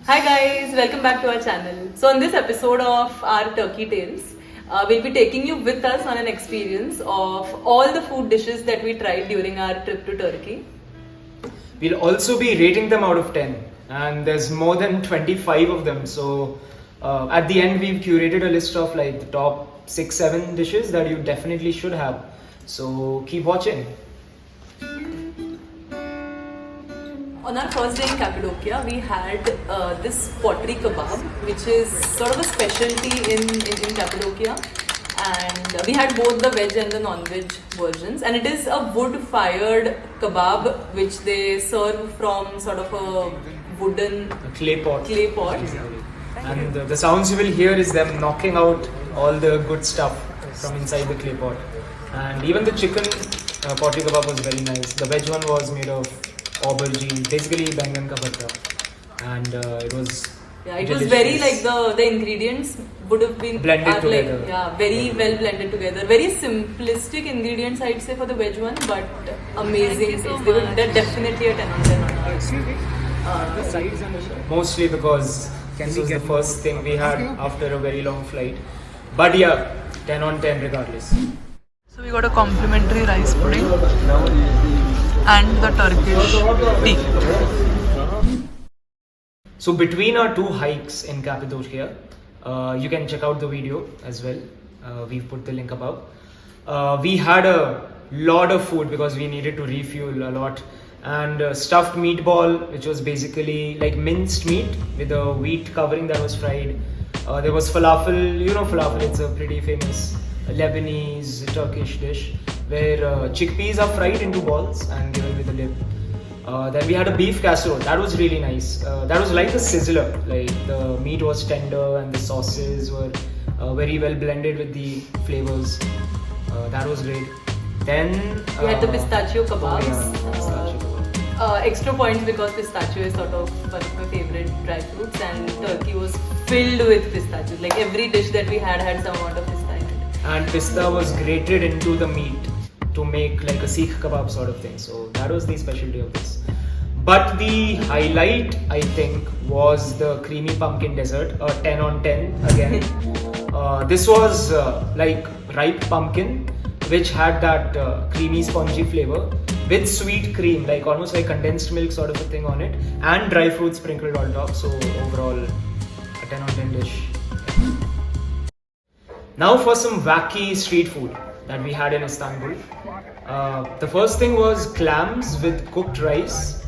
Hi guys, welcome back to our channel. So on this episode of our Turkey Tales, we'll be taking you with us on an experience of all the food dishes that we tried during our trip to Turkey. We'll also be rating them out of 10, and there's more than 25 of them. So at the end, we've curated a list of like the top 6-7 dishes that you definitely should have. So keep watching. On our first day in Cappadocia, we had this pottery kebab, which is sort of a specialty in Cappadocia. And we had both the veg and the non-veg versions. And it is a wood-fired kebab, which they serve from sort of a wooden Clay pot. And the sounds you will hear is them knocking out all the good stuff from inside the clay pot. And even the chicken pottery kebab was very nice. The veg one was made of aubergine, basically bangan ka bhatta, and it was very like the ingredients would have been blended together. Very well blended together. Very simplistic ingredients, I'd say, for the veg one, but amazing. They're definitely a 10 on 10 on ours. Mostly because this was the first thing we had after a very long flight. But yeah, 10 on 10 regardless. So we got a complimentary rice pudding and the Turkish tea. So between our two hikes in Kappadocia, you can check out the video as well. We've put the link above. We had a lot of food because we needed to refuel a lot. And stuffed meatball, which was basically like minced meat with a wheat covering that was fried. There was falafel. You know falafel, it's a pretty famous Lebanese Turkish dish where chickpeas are fried into balls and given with a dip. Then we had a beef casserole. That was really nice. That was like a sizzler. Like the meat was tender and the sauces were very well blended with the flavors. That was great. Then we had the pistachio kebabs. Pistachio. Extra points because pistachio is sort of one of my favorite dry fruits, and Turkey was filled with pistachios. Like every dish that we had some amount of pista in it. And pista was grated into the meat to make like a Sikh kebab sort of thing. So that was the specialty of this. But the highlight, I think, was the creamy pumpkin dessert, a 10 on 10 again. This was like ripe pumpkin, which had that creamy spongy flavor with sweet cream, like almost like condensed milk sort of a thing on it, and dry fruits sprinkled on top. So overall, a 10 on 10 dish. Now for some wacky street food that we had in Istanbul. The first thing was clams with cooked rice,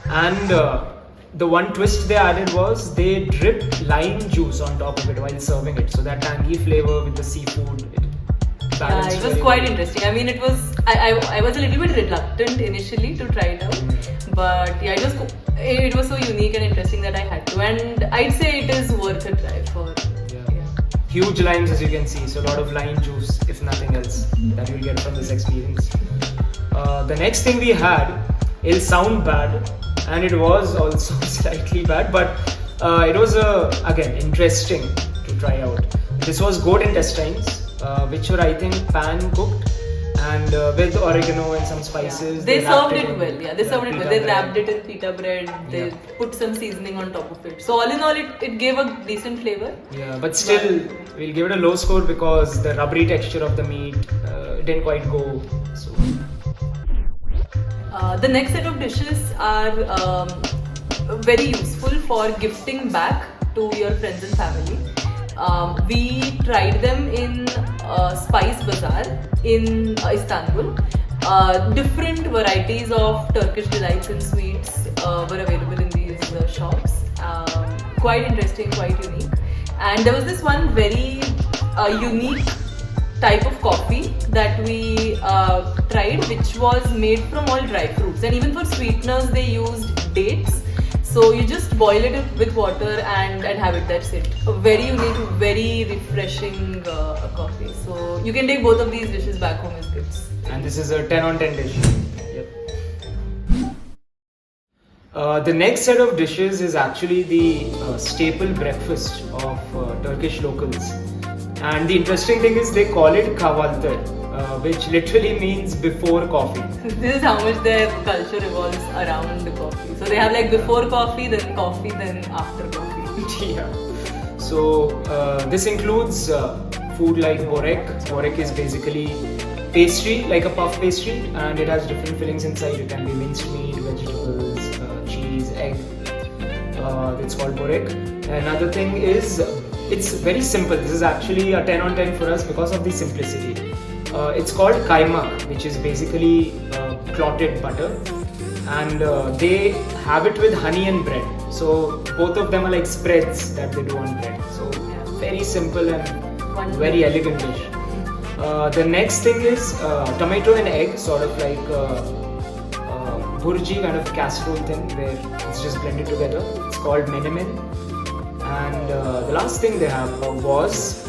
and the one twist they added was they dripped lime juice on top of it while serving it, so that tangy flavor with the seafood. It was quite interesting. I mean, it was I was a little bit reluctant initially to try it out, but yeah, it was so unique and interesting that I had to, and I'd say it is worth a try for. Huge limes, as you can see, so a lot of lime juice, if nothing else, that you'll get from this experience. The next thing we had, it'll sound bad, and it was also slightly bad, but it was again interesting to try out. This was goat intestines, which were, I think, pan cooked and with oregano and some spices. They served it well. They served it well. They wrapped it in pita bread. They put some seasoning on top of it. So all in all, it gave a decent flavor. Yeah, but still, we'll give it a low score because the rubbery texture of the meat didn't quite go. So. The next set of dishes are very useful for gifting back to your friends and family. We tried them in Spice Bazaar in Istanbul. Different varieties of Turkish delights and sweets were available in these shops. Quite interesting, quite unique. And there was this one very unique type of coffee that we tried, which was made from all dry fruits. And even for sweeteners, they used dates. So you just boil it with water and have it, that's it. A very unique, very refreshing coffee. So you can take both of these dishes back home as gifts. And this is a 10 on 10 dish. Yep. The next set of dishes is actually the staple breakfast of Turkish locals. And the interesting thing is they call it kahvalti. which literally means before coffee. This is how much their culture revolves around the coffee. So they have like before coffee, then after coffee. Yeah. So this includes food like borek. Borek is basically pastry, like a puff pastry, and it has different fillings inside. It can be minced meat, vegetables, cheese, egg. It's called borek. Another thing is, it's very simple. This is actually a 10 on 10 for us because of the simplicity. It's called kaimak, which is basically clotted butter, and they have it with honey and bread. So both of them are like spreads that they do on bread. So very simple and very elegant dish. The next thing is tomato and egg, sort of like burji kind of casserole thing where it's just blended together. It's called menemen. And the last thing they have was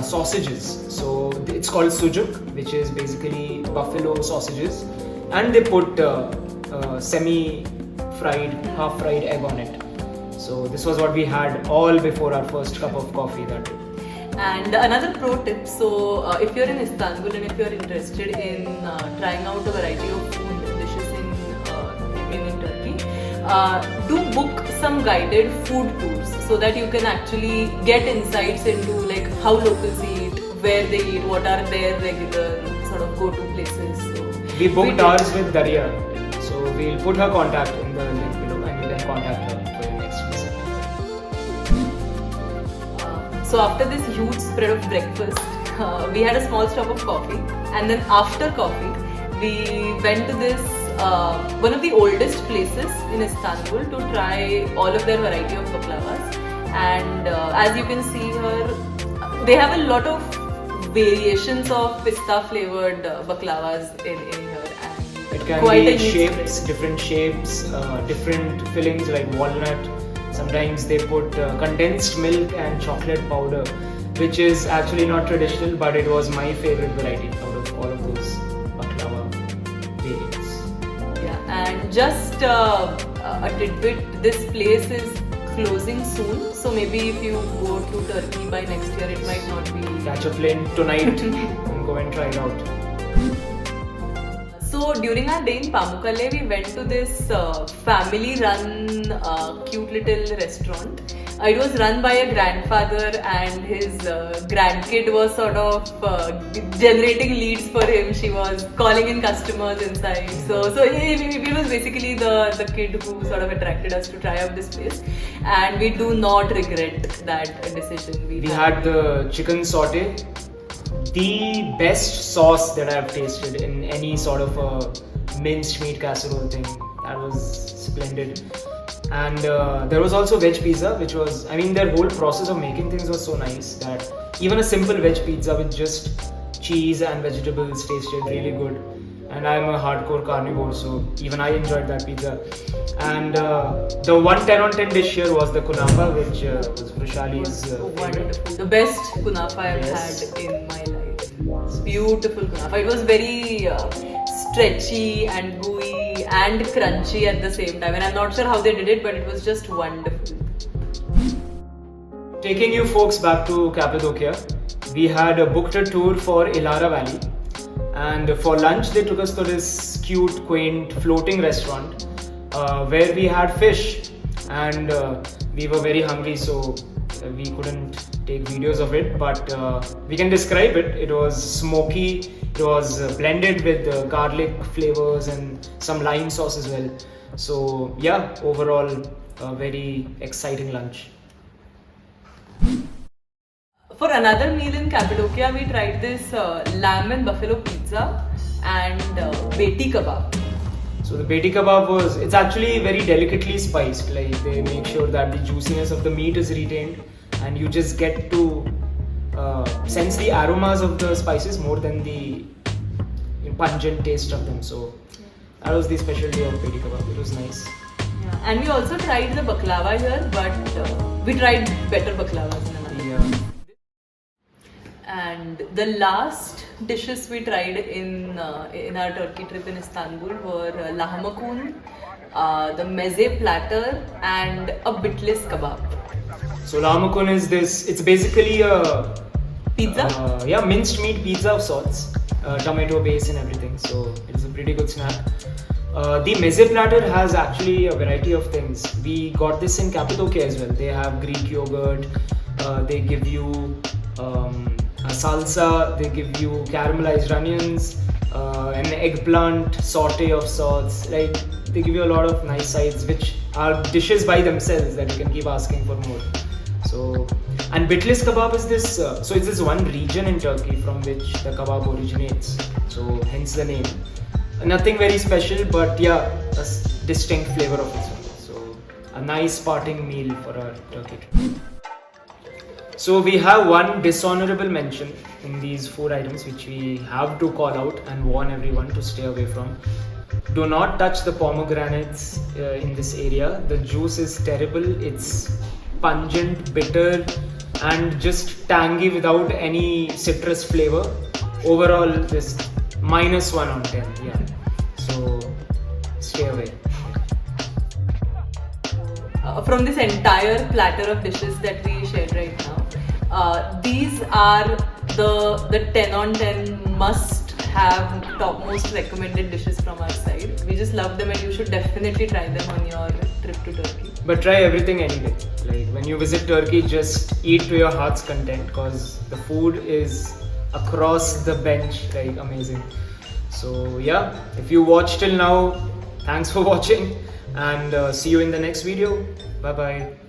sausages. So it's called sujuk, which is basically buffalo sausages, and they put semi-fried, half-fried egg on it. So this was what we had all before our first cup of coffee that day. And another pro tip, so if you're in Istanbul and if you're interested in trying out a variety of food dishes in Turkey, do book some guided food tours so that you can actually get insights into like how locals eat, where they eat, what are their regular sort of go-to places. So we booked ours with Daria, so we'll put her contact in the link below and you can contact her for your next visit. So after this huge spread of breakfast, we had a small stop of coffee, and then after coffee, we went to this one of the oldest places in Istanbul to try all of their variety of baklavas. And as you can see here, they have a lot of variations of pista flavored baklavas in here. And it can be shapes, different shapes, different fillings like walnut. Sometimes they put condensed milk and chocolate powder, which is actually not traditional, but it was my favorite variety out of all of those baklava variants. Yeah, and just a tidbit, this place is closing soon, so maybe if you go to Turkey by next year, it might not be... Catch a plane tonight and go and try it out. So during our day in Pamukkale, we went to this family-run cute little restaurant. It was run by a grandfather, and his grandkid was sort of generating leads for him. She was calling in customers inside. So it was basically the kid who sort of attracted us to try out this place, and we do not regret that decision. We had the chicken saute. The best sauce that I've tasted in any sort of a minced meat casserole thing. That was splendid. And there was also veg pizza, which was, I mean, their whole process of making things was so nice that even a simple veg pizza with just cheese and vegetables tasted really good. And I'm a hardcore carnivore, so even I enjoyed that pizza. And the one 10 on 10 dish here was the kunafa, which was Vrushali's favorite. Wonderful. The best kunafa I've had in my life. Beautiful kunafa. It was very stretchy and gooey and crunchy at the same time, and I'm not sure how they did it, but it was just wonderful. Taking you folks back to Cappadocia, we had booked a tour for Ilara Valley, and for lunch they took us to this cute, quaint, floating restaurant where we had fish, and we were very hungry, so we couldn't take videos of it, but we can describe it. It was smoky, it was blended with garlic flavors and some lime sauce as well. So yeah, overall a very exciting lunch. For another meal in Cappadocia, we tried this lamb and buffalo pizza and beti kebab. So the beti kebab it's actually very delicately spiced. Like they make sure that the juiciness of the meat is retained, and you just get to sense the aromas of the spices more than the pungent taste of them. So that was the specialty of beti kebab. It was nice. Yeah. And we also tried the baklava here, but we tried better baklavas in another. Yeah. And the last dishes we tried in our Turkey trip in Istanbul were lahmacun, the meze platter, and a bitless kebab. So lahmacun is this. It's basically a Pizza? Yeah, minced meat pizza of sorts, tomato base and everything. So it is a pretty good snack. The meze platter has actually a variety of things. We got this in Cappadocia as well. They have Greek yogurt. They give you a salsa. They give you caramelized onions, an eggplant saute of sorts. Like they give you a lot of nice sides, which are dishes by themselves that you can keep asking for more. So, and Bitlis kebab is this. So it's this one region in Turkey from which the kebab originates. So hence the name. Nothing very special, but yeah, a distinct flavor of its own. So a nice parting meal for our Turkey trip. So we have one dishonorable mention in these food items which we have to call out and warn everyone to stay away from. Do not touch the pomegranates in this area. The juice is terrible. It's pungent, bitter, and just tangy without any citrus flavor. Overall, just -1 on 10. Yeah. So stay away. From this entire platter of dishes that we shared right now, these are the 10 on 10 must have topmost recommended dishes from our side. We just love them and you should definitely try them on your trip to Turkey. But try everything anyway. Like when you visit Turkey, just eat to your heart's content because the food is across the bench, like amazing. So yeah, if you watched till now, thanks for watching and see you in the next video. Bye bye.